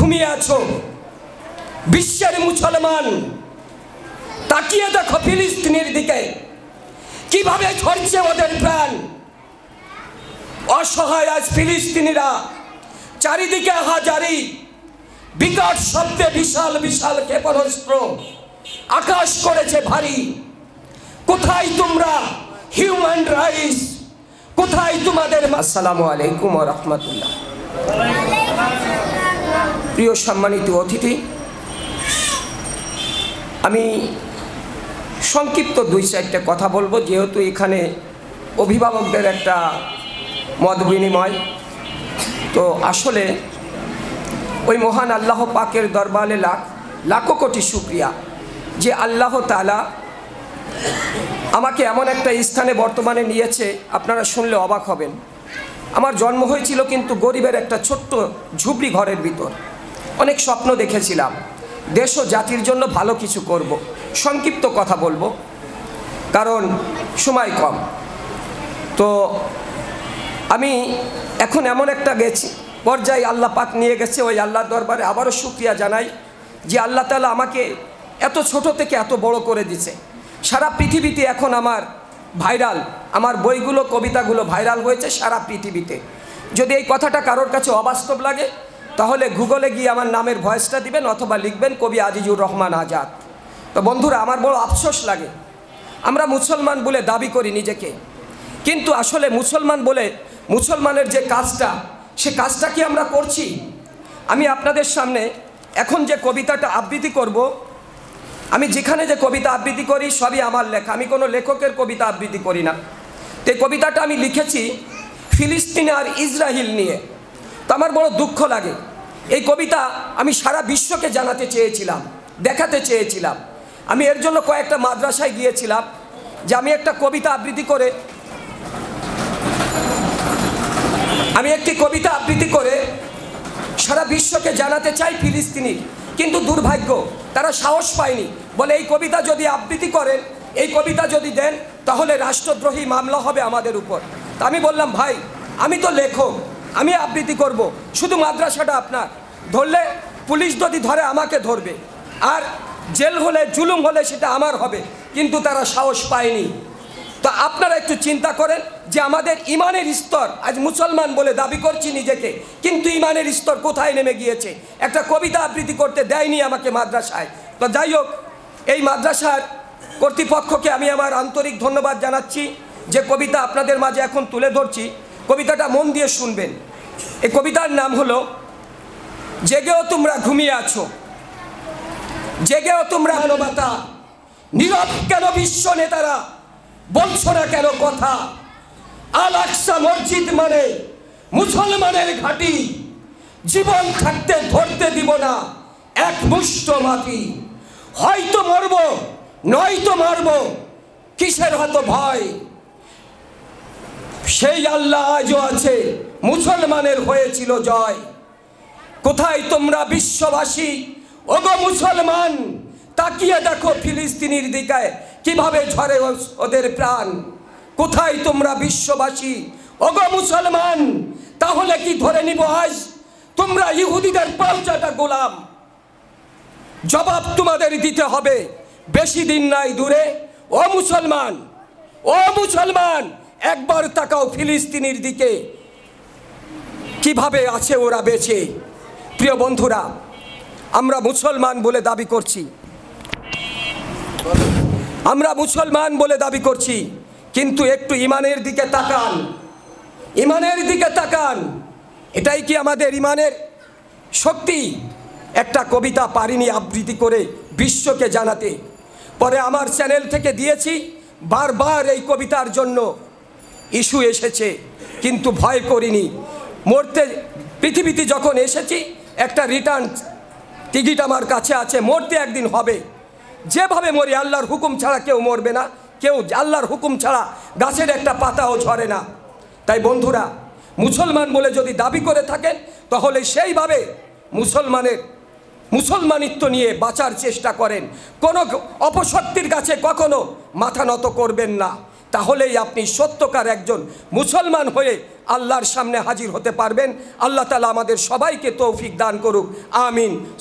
ঘুমিয়ে আছো, বিশ্বের মুসলমান তাকিয়ে দেখো ফিলিস্তিনের দিকে, কিভাবে ঝরছে ওদের প্রাণ। অসহায় আজ ফিলিস্তিনিরা, চারিদিকে হাজারি, বিকট শব্দে বিশাল বিশাল ক্ষেপণাস্ত্র আকাশ করেছে ভারী। কোথায় তোমরা হিউম্যান রাইটস, কোথায় তোমাদের? আসসালামু আলাইকুম ওয়া রাহমাতুল্লাহ। প্রিয় সম্মানিত অতিথি, আমি সংক্ষিপ্ত 2-4টা কথা বলবো, যেহেতু এখানে অভিভাবকদের একটা মত বিনিময়। তো আসলে ওই মহান আল্লাহ পাকের দরবারে লাখো কোটি শুকরিয়া যে আল্লাহ তাআলা আমাকে এমন একটা স্থানে বর্তমানে নিয়েছে, আপনারা শুনলে অবাক হবেন। আমার জন্ম হয়েছিল কিন্তু গরিবের একটা ছোট্ট ঝুপড়ি ঘরের ভিতর। অনেক স্বপ্ন দেখেছিলাম, দেশ ও জাতির জন্য ভালো কিছু করব। সংক্ষিপ্ত কথা বলবো কারণ সময় কম। তো আমি এখন এমন একটা পর্যায়ে আল্লাহ পাক নিয়ে গেছে, ওই আল্লাহর দরবারে আবারও শুকরিয়া জানাই যে আল্লাহ তাআলা আমাকে এত ছোট থেকে এত বড় করে দিয়েছে। সারা পৃথিবীতে এখন আমার ভাইরাল, আমার বইগুলো কবিতাগুলো ভাইরাল হয়েছে সারা পৃথিবীতে। যদি এই কথাটা কারোর কাছে অবাস্তব লাগে তাহলে গুগলে গিয়ে আমার নামের ভয়েসটা দিবেন অথবা লিখবেন কবি আজিজুর রহমান আজাদ। তো বন্ধুরা, আমার বড় আফসোস লাগে, আমরা মুসলমান বলে দাবি করি নিজেকে, কিন্তু আসলে মুসলমান বলে মুসলমানের যে কাজটা, সে কাজটা কি আমরা করছি? আমি আপনাদের সামনে এখন যে কবিতাটা আবৃত্তি করব, আমি যেখানে যে কবিতা আবৃত্তি করি সবই আমার লেখা, আমি কোনো লেখকের কবিতা আবৃত্তি করি না। তো এই কবিতাটা আমি লিখেছি ফিলিস্তিন আর ইসরায়েল নিয়ে। তো আমার বড় দুঃখ লাগে, এই কবিতা আমি সারা বিশ্বকে জানাতে চেয়েছিলাম, দেখাতে চেয়েছিলাম। আমি এর জন্য কয়েকটা মাদ্রাসায় গিয়েছিলাম যে আমি একটা কবিতা আবৃত্তি করে সারা বিশ্বকে জানাতে চাই ফিলিস্তিনি, কিন্তু দুর্ভাগ্য তারা সাহস পায়নি। বলে এই কবিতা যদি আবৃত্তি করেন, এই কবিতা যদি দেন তাহলে রাষ্ট্রদ্রোহী মামলা হবে আমাদের উপর। তা আমি বললাম, ভাই আমি তো লেখক, আমি আবৃত্তি করব, শুধু মাদ্রাসাটা আপনার। ধরলে পুলিশ যদি ধরে আমাকে ধরবে, আর জেল হলে জুলুম হলে সেটা আমার হবে, কিন্তু তারা সাহস পায়নি। তো আপনারা একটু চিন্তা করেন যে আমাদের ইমানের স্তর, আজ মুসলমান বলে দাবি করছি নিজেকে, কিন্তু ইমানের স্তর কোথায় নেমে গিয়েছে। একটা কবিতা আবৃত্তি করতে দেয়নি আমাকে মাদ্রাসায়। তো যাই হোক, এই মাদ্রাসার কর্তৃপক্ষকে আমি আমার আন্তরিক ধন্যবাদ জানাচ্ছি যে কবিতা আপনাদের মাঝে এখন তুলে ধরছি। কবিতাটা মন দিয়ে শুনবেন। এই কবিতার নাম হলো জেগেও তোমরা ঘুমিয়ে আছো, জেগেও তোমরা মানবতা, নীরব কেন বিশ্ব নেতারা, বলছো না কেন কথা? আল আকসা মসজিদ মানে মুসলমানের ঘাঁটি, জীবন থাকতে ধরতে দিব না এক মুষ্ট মাটি। হয়তো মরব নয়তো মারব, কিসের হতো ভয়? সেই আল্লাহ আজও আছে, মুসলমানের হয়েছিল জয়। কোথায় তোমরা বিশ্ববাসী, ওগো মুসলমান, তাকিয়ে দেখো ফিলিস্তিনির দিকে, কিভাবে ঝরে ওদের প্রাণ। কোথায় তোমরা বিশ্ববাসী, ওগো মুসলমান, তাহলে কি ধরে নিব আজ তোমরা ইহুদিদের পাল্টাটা গোলাম? জবাব তোমাদের দিতে হবে, বেশি দিন নাই দূরে। ও মুসলমান, ও মুসলমান, একবার তাকাও ফিলিস্তিনির দিকে, কিভাবে আছে ওরা বেঁচে। প্রিয় বন্ধুরা, আমরা মুসলমান বলে দাবি করছি, আমরা মুসলমান বলে দাবি করছি, কিন্তু একটু ইমানের দিকে তাকান, ইমানের দিকে তাকান। এটাই কি আমাদের ইমানের শক্তি? একটা কবিতা পারিনি আবৃত্তি করে বিশ্বকে জানাতে, পরে আমার চ্যানেল থেকে দিয়েছি। বারবার এই কবিতার জন্য ইস্যু এসেছে, কিন্তু ভয় করিনি। মরতে পৃথিবীতে যখন এসেছি, একটা রিটার্ন টিকিট আমার কাছে আছে, মরতে একদিন হবে। যেভাবে মরি, আল্লাহর হুকুম ছাড়া কেউ মরবে না, কেউ আল্লাহর হুকুম ছাড়া গাছের একটা পাতাও ঝরে না। তাই বন্ধুরা, মুসলমান বলে যদি দাবি করে থাকেন তাহলে সেইভাবে মুসলমানিত্ব নিয়ে বাঁচার চেষ্টা করেন। কোনো অপশক্তির কাছে কখনো মাথা নত করবেন না, তাহলেই আপনি সত্যকার একজন মুসলমান হয়ে আল্লাহর সামনে হাজির হতে পারবেন। আল্লাহ তাআলা আমাদের সবাইকে তৌফিক দান করুক, আমিন।